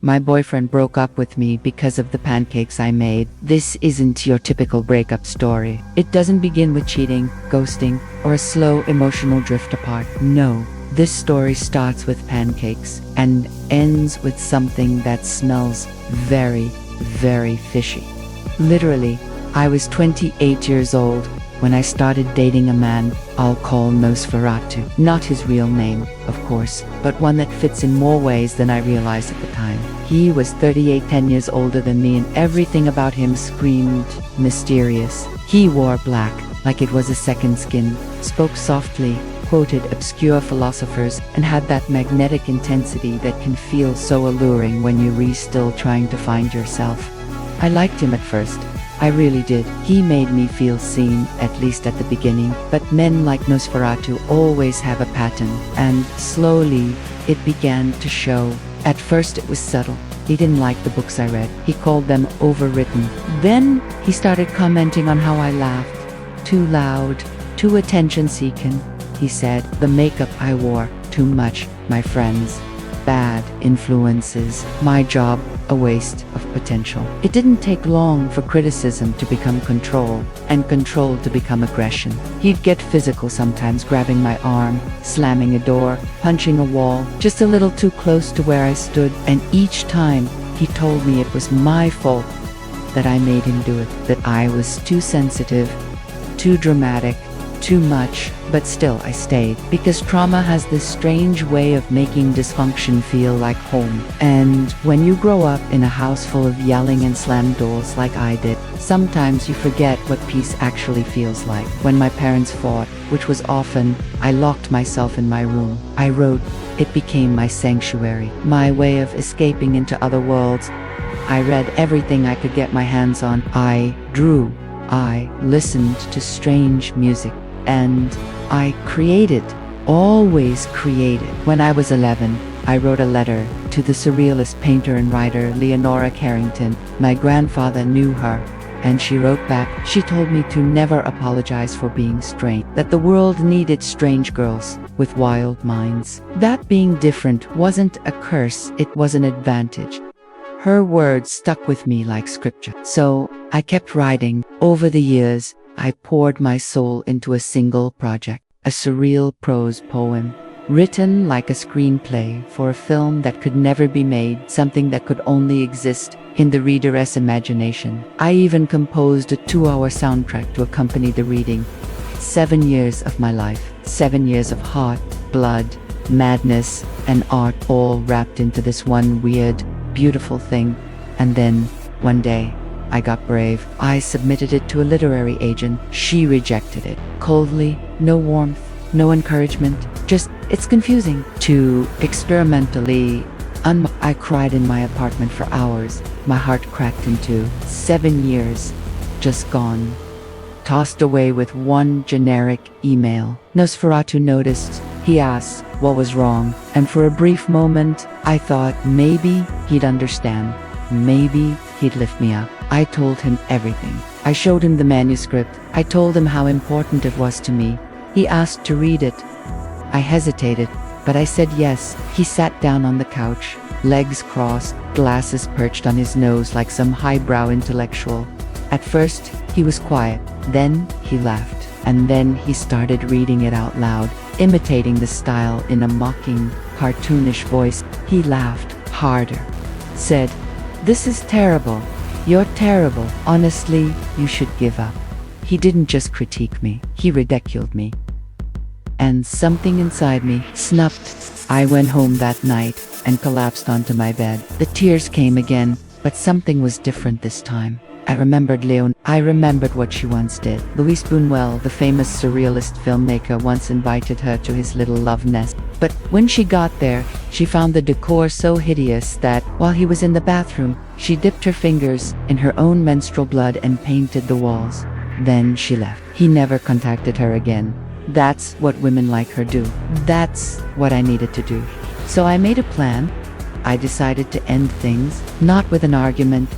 My boyfriend broke up with me because of the pancakes I made. This isn't your typical breakup story. It doesn't begin with cheating, ghosting, or a slow emotional drift apart. No, this story starts with pancakes and ends with something that smells very, very fishy. Literally, I was 28 years old when I started dating a man I'll call Nosferatu. Not his real name, of course, but one that fits in more ways than I realized at the time. He was 38, 10 years older than me, and everything about him screamed mysterious. He wore black, like it was a second skin, spoke softly, quoted obscure philosophers, and had that magnetic intensity that can feel so alluring when you're still trying to find yourself. I liked him at first. I really did. He made me feel seen, at least at the beginning. But men like Nosferatu always have a pattern, and slowly it began to show. At first it was subtle. He didn't like the books I read. He called them overwritten. Then he started commenting on how I laughed. Too loud, too attention-seeking. He said the makeup I wore, too much, my friends, bad influences, my job, a waste of potential. It didn't take long for criticism to become control, and control to become aggression. He'd get physical sometimes, grabbing my arm, slamming a door, punching a wall, just a little too close to where I stood, and each time he told me it was my fault that I made him do it, that I was too sensitive, too dramatic, too much, but still I stayed, because trauma has this strange way of making dysfunction feel like home. And when you grow up in a house full of yelling and slammed doors like I did, sometimes you forget what peace actually feels like. When my parents fought, which was often, I locked myself in my room. I wrote. It became my sanctuary, my way of escaping into other worlds. I read everything I could get my hands on. I drew. I listened to strange music. And I created, always created. When I was 11, I wrote a letter to the surrealist painter and writer Leonora Carrington. My grandfather knew her, and she wrote back. She told me to never apologize for being strange, that the world needed strange girls with wild minds. That being different wasn't a curse, it was an advantage. Her words stuck with me like scripture. So I kept writing. Over the years, I poured my soul into a single project, a surreal prose poem, written like a screenplay for a film that could never be made, something that could only exist in the reader's imagination. I even composed a 2-hour soundtrack to accompany the reading. 7 years of my life, 7 years of heart, blood, madness, and art, all wrapped into this one weird, beautiful thing. And then, one day, I got brave. I submitted it to a literary agent. She rejected it. Coldly, no warmth, no encouragement, just, it's confusing. Too experimentally. I cried in my apartment for hours. My heart cracked in two. 7 years, just gone. Tossed away with one generic email. Nosferatu noticed. He asked what was wrong, and for a brief moment, I thought maybe he'd understand. Maybe he'd lift me up. I told him everything. I showed him the manuscript. I told him how important it was to me. He asked to read it. I hesitated, but I said yes. He sat down on the couch, legs crossed, glasses perched on his nose like some highbrow intellectual. At first, he was quiet. Then he laughed. And then he started reading it out loud, imitating the style in a mocking, cartoonish voice. He laughed harder, said, "This is terrible. You're terrible. Honestly, you should give up." He didn't just critique me, he ridiculed me. And something inside me snapped. I went home that night and collapsed onto my bed. The tears came again, but something was different this time. I remembered Leon. I remembered what she once did. Louis Buñuel, the famous surrealist filmmaker, once invited her to his little love nest. But when she got there, she found the decor so hideous that, while he was in the bathroom, she dipped her fingers in her own menstrual blood and painted the walls. Then she left. He never contacted her again. That's what women like her do. That's what I needed to do. So I made a plan. I decided to end things, not with an argument,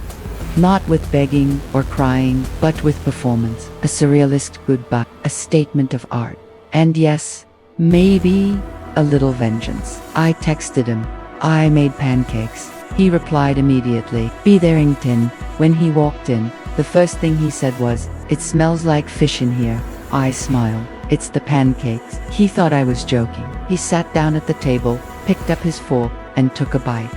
not with begging or crying, but with performance. A surrealist goodbye, a statement of art. And yes, maybe a little vengeance. I texted him. I made pancakes. He replied immediately, "Be thereington." When he walked in, the first thing he said was, "It smells like fish in here." I smiled. "It's the pancakes." He thought I was joking. He sat down at the table, picked up his fork, and took a bite.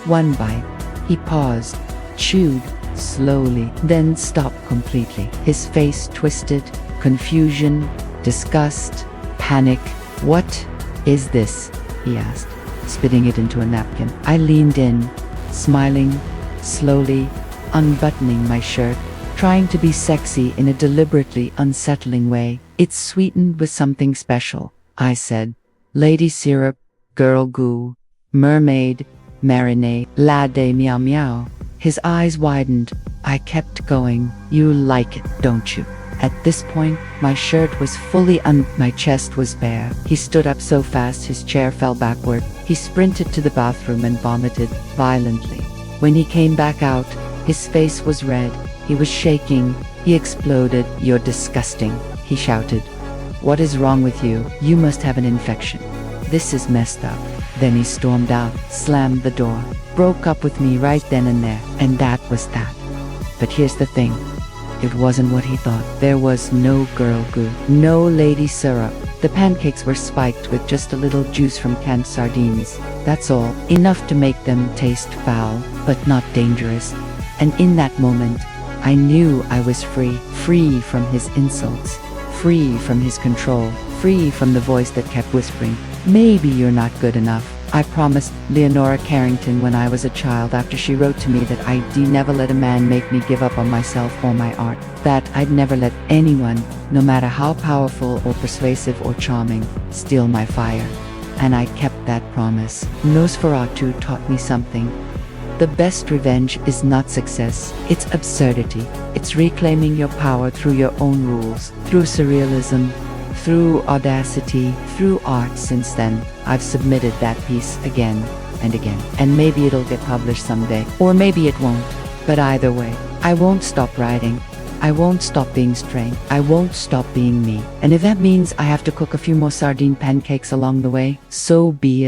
One bite. He paused, chewed slowly, then stopped completely. His face twisted, confusion, disgust, panic. "What is this?" he asked, spitting it into a napkin. I leaned in, smiling, slowly, unbuttoning my shirt, trying to be sexy in a deliberately unsettling way. "It's sweetened with something special," I said. "Lady syrup, girl goo, mermaid, marinade, latte meow meow." His eyes widened. I kept going. "You like it, don't you?" At this point, my shirt was fully my chest was bare. He stood up so fast his chair fell backward. He sprinted to the bathroom and vomited violently. When he came back out, his face was red. He was shaking. He exploded. "You're disgusting," he shouted. "What is wrong with you? You must have an infection. This is messed up." Then he stormed out, slammed the door, broke up with me right then and there, and that was that. But here's the thing. It wasn't what he thought. There was no girl goo, no lady syrup. The pancakes were spiked with just a little juice from canned sardines. That's all. Enough to make them taste foul, but not dangerous. And in that moment, I knew I was free. Free from his insults. Free from his control. Free from the voice that kept whispering, "Maybe you're not good enough." I promised Leonora Carrington when I was a child after she wrote to me that I'd never let a man make me give up on myself or my art. That I'd never let anyone, no matter how powerful or persuasive or charming, steal my fire. And I kept that promise. Nosferatu taught me something. The best revenge is not success, it's absurdity. It's reclaiming your power through your own rules, through surrealism, through audacity, through art. Since then, I've submitted that piece again and again. And maybe it'll get published someday, or maybe it won't. But either way, I won't stop writing. I won't stop being strange. I won't stop being me. And if that means I have to cook a few more sardine pancakes along the way, so be it.